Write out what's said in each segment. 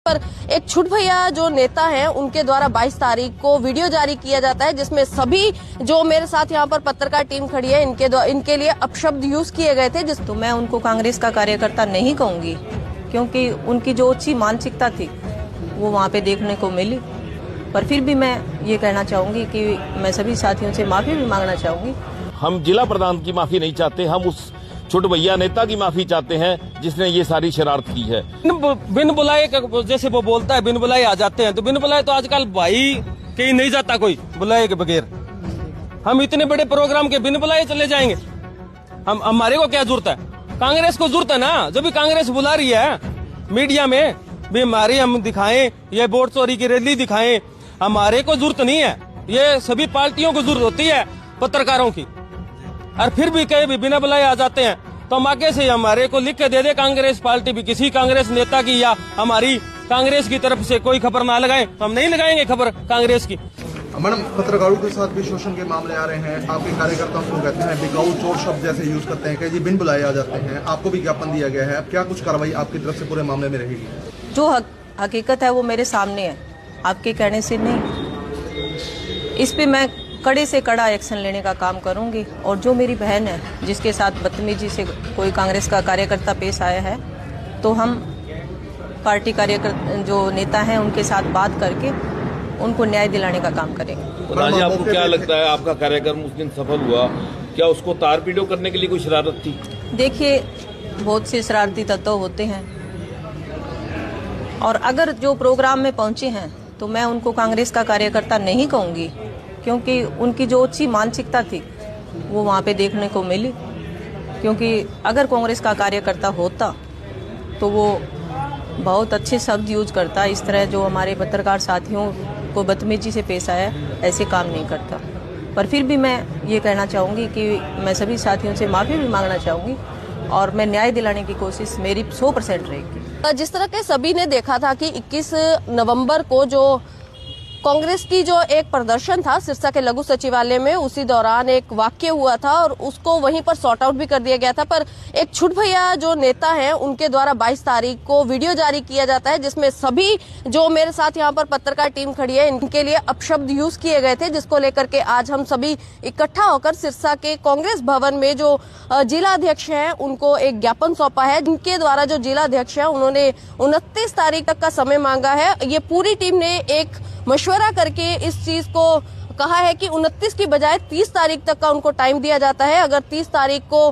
पर एक छुट भैया जो नेता हैं उनके द्वारा 22 तारीख को वीडियो जारी किया जाता है जिसमें सभी जो मेरे साथ यहाँ पर पत्रकार टीम खड़ी है इनके लिए अपशब्द यूज किए गए थे। तो मैं उनको कांग्रेस का कार्यकर्ता नहीं कहूंगी क्योंकि उनकी जो अच्छी मानसिकता थी वो वहाँ पे देखने को मिली। पर फिर भी मैं ये कहना चाहूंगी कि मैं सभी साथियों से माफी भी मांगना चाहूंगी। हम जिला प्रधान की माफी नहीं चाहते, हम उस छोटे भैया नेता की माफी चाहते हैं जिसने ये सारी शरारत की है। बिन बुलाए जैसे वो बोलता है बिन बुलाए आ जाते हैं, तो बिन बुलाए तो आजकल भाई कहीं नहीं जाता कोई बुलाए के बगैर। हम इतने बड़े प्रोग्राम के बिन बुलाए चले जाएंगे? हम हमारे को क्या जरूरत है? कांग्रेस को जरूरत है ना, जब भी कांग्रेस बुला रही है मीडिया में भी हमारे हम दिखाएं, ये वोट चोरी की रैली दिखाएं, हमारे को जरूरत नहीं है। ये सभी पार्टियों को जरूरत होती है पत्रकारों की, और फिर भी कहीं भी बिना बुलाए आ जाते हैं। तो हम आगे से हमारे को लिख के दे दे कांग्रेस पार्टी भी, किसी कांग्रेस नेता की या हमारी कांग्रेस की तरफ से कोई खबर ना लगाएं, हम नहीं लगाएंगे खबर कांग्रेस की। मैडम, पत्रकारों के साथ भी शोषण के मामले आ रहे हैं, आपके कार्यकर्ताओं को कहते हैं बिकाऊ चोर शब्द जैसे यूज करते हैं कि जी बिन बुलाए आ जाते हैं, आपको भी ज्ञापन दिया गया है, क्या कुछ कार्रवाई आपकी तरफ से पूरे मामले में रहेगी? जो हकीकत है वो मेरे सामने है, आपके कहने से नहीं। इस पे मैं कड़े से कड़ा एक्शन लेने का काम करूंगी। और जो मेरी बहन है जिसके साथ बदतमीजी से कोई कांग्रेस का कार्यकर्ता पेश आया है, तो हम पार्टी कार्यकर्ता जो नेता हैं उनके साथ बात करके उनको न्याय दिलाने का काम करेंगे। प्रधान जी, आपको क्या लगता है आपका कार्यक्रम उस दिन सफल हुआ? क्या उसको तार पीड़ो करने के लिए कोई शरारत थी? देखिए, बहुत से शरारती तत्व होते हैं और अगर जो प्रोग्राम में पहुंचे हैं तो मैं उनको कांग्रेस का कार्यकर्ता नहीं कहूंगी क्योंकि उनकी जो अच्छी मानसिकता थी वो वहाँ पे देखने को मिली। क्योंकि अगर कांग्रेस का कार्यकर्ता होता तो वो बहुत अच्छे शब्द यूज करता, इस तरह जो हमारे पत्रकार साथियों को बदतमीजी से पेश आया ऐसे काम नहीं करता। पर फिर भी मैं ये कहना चाहूँगी कि मैं सभी साथियों से माफ़ी भी मांगना चाहूँगी और मैं न्याय दिलाने की कोशिश मेरी 100% रहेगी। जिस तरह के सभी ने देखा था कि 21 नवंबर को जो कांग्रेस की जो एक प्रदर्शन था सिरसा के लघु सचिवालय में, उसी दौरान एक वाक्य हुआ था और उसको वहीं पर सॉर्ट आउट भी कर दिया गया था। पर एक छुट भैया जो नेता हैं उनके द्वारा 22 तारीख को वीडियो जारी किया जाता है जिसमें सभी जो मेरे साथ यहाँ पर पत्रकार टीम खड़ी है इनके लिए अपशब्द यूज किए गए थे, जिसको लेकर के आज हम सभी इकट्ठा होकर सिरसा के कांग्रेस भवन में जो जिला अध्यक्ष हैं उनको एक ज्ञापन सौंपा है। इनके द्वारा जो जिला अध्यक्ष है उन्होंने 29 तारीख तक का समय मांगा है। ये पूरी टीम ने एक मशवरा करके इस चीज को कहा है कि 29 की बजाय 30 तारीख तक का उनको टाइम दिया जाता है। अगर 30 तारीख को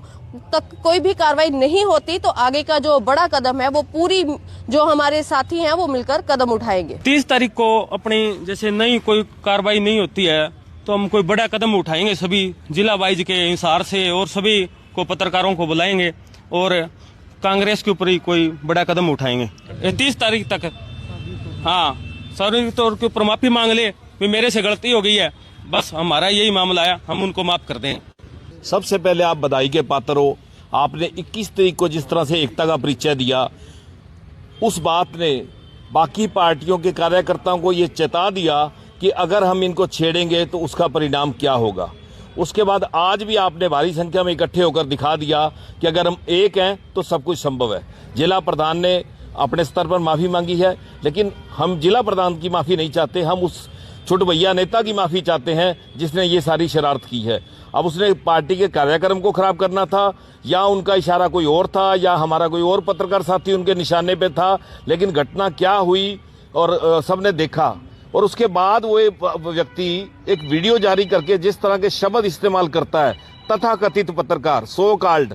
तक कोई भी कार्रवाई नहीं होती तो आगे का जो बड़ा कदम है वो पूरी जो हमारे साथी हैं वो मिलकर कदम उठाएंगे। 30 तारीख को अपनी जैसे नई कोई कार्रवाई नहीं होती है तो हम कोई बड़ा कदम उठाएंगे, सभी जिला वाइज के हिसार से, और सभी को पत्रकारों को बुलाएंगे और कांग्रेस के ऊपर ही कोई बड़ा कदम उठाएंगे 30 तारीख तक। हाँ, सार्वजनिक तौर के ऊपर माफी मांग ले भी मेरे से गलती हो गई है, बस हमारा यही मामला है, हम उनको माफ कर दें। सबसे पहले आप बधाई के पात्र हो। आपने 21 तारीख को जिस तरह से एकता का परिचय दिया, उस बात ने बाकी पार्टियों के कार्यकर्ताओं को ये चेता दिया कि अगर हम इनको छेड़ेंगे तो उसका परिणाम क्या होगा। उसके बाद आज भी आपने भारी संख्या में इकट्ठे होकर दिखा दिया कि अगर हम एक हैं तो सब कुछ संभव है। जिला प्रधान ने अपने स्तर पर माफी मांगी है, लेकिन हम जिला प्रधान की माफी नहीं चाहते, हम उस छोटे भैया नेता की माफी चाहते हैं जिसने ये सारी शरारत की है। अब उसने पार्टी के कार्यक्रम को खराब करना था या उनका इशारा कोई और था या हमारा कोई और पत्रकार साथी उनके निशाने पे था, लेकिन घटना क्या हुई और सबने देखा। और उसके बाद वो व्यक्ति एक वीडियो जारी करके जिस तरह के शब्द इस्तेमाल करता है, तथाकथित पत्रकार सो कॉल्ड,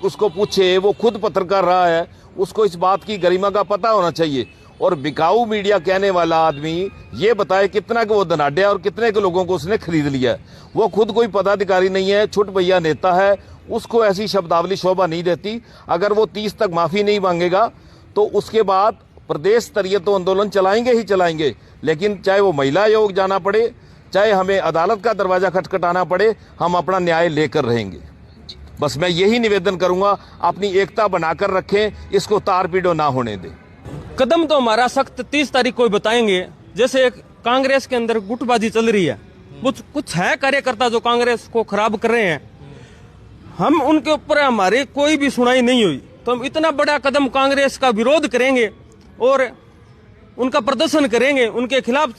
उसको पूछे, वो खुद पत्रकार रहा है, उसको इस बात की गरिमा का पता होना चाहिए। और बिकाऊ मीडिया कहने वाला आदमी ये बताए कितना के वो धनाढ्य और कितने के लोगों को उसने खरीद लिया है। वो खुद कोई पदाधिकारी नहीं है, छुट भैया नेता है, उसको ऐसी शब्दावली शोभा नहीं देती। अगर वो 30 तक माफी नहीं मांगेगा तो उसके बाद प्रदेश स्तरीय तो आंदोलन चलाएंगे ही चलाएंगे, लेकिन चाहे वो महिला आयोग जाना पड़े, चाहे हमें अदालत का दरवाजा खटखटाना पड़े, हम अपना न्याय लेकर रहेंगे। बस मैं यही निवेदन करूंगा, अपनी एकता बनाकर रखें, इसको तार पीड़ो ना होने दें। कदम तो हमारा सख्त 30 तारीख को बताएंगे। जैसे कांग्रेस के अंदर गुटबाजी चल रही है, कुछ है कार्यकर्ता जो कांग्रेस को खराब कर रहे हैं, हम उनके ऊपर हमारी कोई भी सुनाई नहीं हुई तो हम इतना बड़ा कदम कांग्रेस का विरोध करेंगे और उनका प्रदर्शन करेंगे, उनके खिलाफ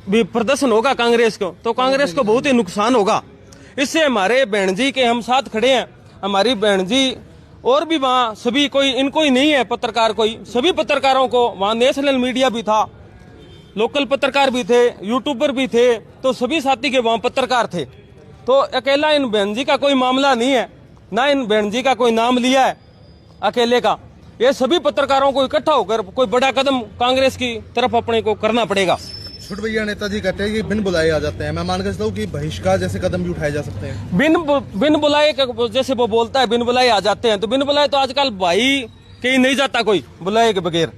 भी प्रदर्शन होगा कांग्रेस को, तो कांग्रेस को बहुत ही नुकसान होगा। इससे हमारे बहन जी के हम साथ खड़े हैं, हमारी बहन जी और भी वहाँ सभी, कोई इनको ही नहीं है पत्रकार, कोई सभी पत्रकारों को, वहाँ नेशनल मीडिया भी था, लोकल पत्रकार भी थे, यूट्यूबर भी थे, तो सभी साथी के वहाँ पत्रकार थे। तो अकेला इन बहन जी का कोई मामला नहीं है, ना इन बहन जी का कोई नाम लिया है अकेले का। ये सभी पत्रकारों को इकट्ठा होकर कोई बड़ा कदम कांग्रेस की तरफ अपने को करना पड़ेगा। छोटे भैया नेताजी कहते हैं कि बिन बुलाए आ जाते हैं। मैं मान के चलता हूँ कि बहिष्कार जैसे कदम भी उठाए जा सकते हैं। बिन बुलाए जैसे वो बोलता है बिन बुलाए आ जाते हैं, तो बिन बुलाए तो आजकल भाई कहीं नहीं जाता कोई बुलाए के बगैर।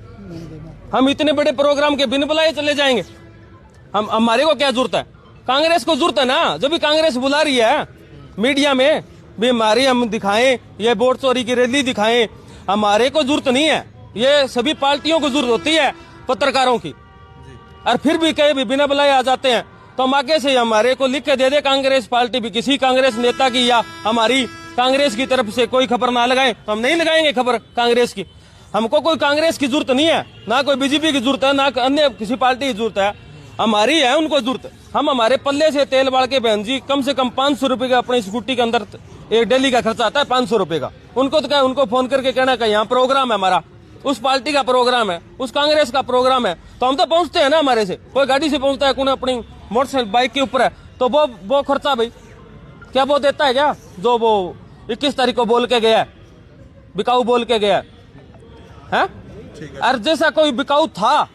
हम इतने बड़े प्रोग्राम के बिन बुलाए चले जाएंगे, हम हमारे को क्या जरूरत है? कांग्रेस को जरूरत है ना, जब भी कांग्रेस बुला रही है मीडिया में भी हमारी हम दिखाएं, ये वोट चोरी की रैली दिखाएं, हमारे को जरूरत नहीं है। ये सभी पार्टियों को जरूरत होती है पत्रकारों की, और फिर भी कहीं भी बिना बुलाए आ जाते हैं। तो हम आगे से हमारे को लिख के दे दे कांग्रेस पार्टी भी, किसी कांग्रेस नेता की या हमारी कांग्रेस की तरफ से कोई खबर ना लगाएं, तो हम नहीं लगाएंगे खबर कांग्रेस की। हमको कोई कांग्रेस की जरूरत नहीं है, ना कोई बीजेपी की जरूरत है, ना अन्य किसी पार्टी की जरूरत है, हमारी है उनको जरूरत। हम हमारे पल्ले से तेल बाल के बहन जी कम से कम 500 रुपए का अपनी स्कूटी के अंदर एक डेली का खर्चा आता है 500 रुपए का। उनको तो क्या, उनको फोन करके कहना कि यहाँ प्रोग्राम है हमारा, उस पार्टी का प्रोग्राम है, उस कांग्रेस का प्रोग्राम है, तो हम तो पहुंचते हैं ना। हमारे से कोई गाड़ी से पहुंचता है, कोई अपनी मोटरसाइकिल बाइक के ऊपर है, तो वो खर्चा भाई क्या वो देता है क्या? जो वो 21 तारीख को बोल के गया है, बिकाऊ बोल के गया है। और जैसा कोई बिकाऊ था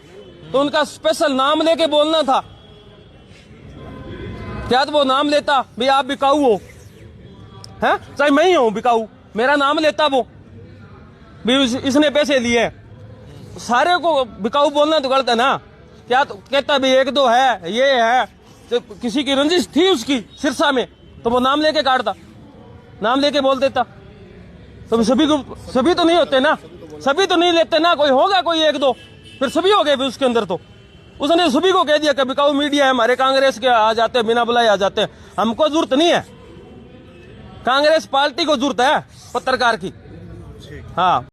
तो उनका स्पेशल नाम लेके बोलना था, क्या तो वो नाम लेता भाई आप बिकाऊ हो, है चाहे मैं ही हूं बिकाऊ, मेरा नाम लेता वो भी इसने पैसे लिए, सारे को बिकाऊ बोलना तो गलत है ना। क्या तो कहता भाई एक दो है, ये है, तो किसी की रंजिश थी उसकी सिरसा में, तो वो नाम लेके काटता, नाम लेके बोल देता। तो सभी तो नहीं होते ना, सभी तो नहीं लेते ना, कोई होगा कोई एक दो, फिर सभी हो गए भी उसके अंदर। तो उसने सभी को कह दिया कि बिकाऊ मीडिया है, हमारे कांग्रेस के आ जाते हैं, बिना बुलाए आ जाते हैं। हमको जरूरत नहीं है, कांग्रेस पार्टी को जरूरत है पत्रकार की। हाँ।